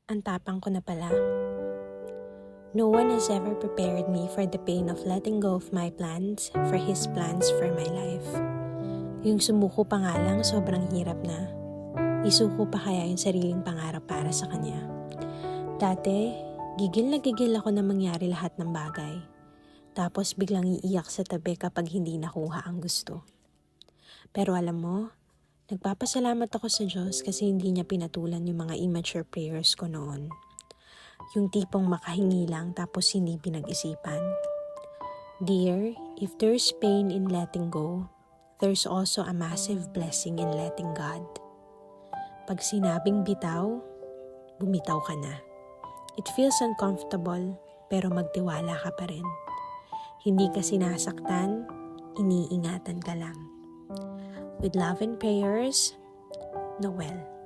Ang tapang ko na pala. No one has ever prepared me for the pain of letting go of my plans for His plans for my life. Yung sumuko pa nga lang, sobrang hirap na. Isuko pa kaya yung sariling pangarap para sa Kanya. Dati, gigil na gigil ako na mangyari lahat ng bagay. Tapos biglang iiyak sa tabi kapag hindi nakuha ang gusto. Pero alam mo, nagpapasalamat ako sa Diyos kasi hindi niya pinatulan yung mga immature prayers ko noon. Yung tipong makahingi lang tapos hindi pinag-isipan. Dear, if there's pain in letting go, there's also a massive blessing in letting God. Pag sinabing bitaw, bumitaw ka na. It feels uncomfortable, pero magtiwala ka pa rin. Hindi ka sinasaktan, iniingatan ka lang. With love and prayers, Noel.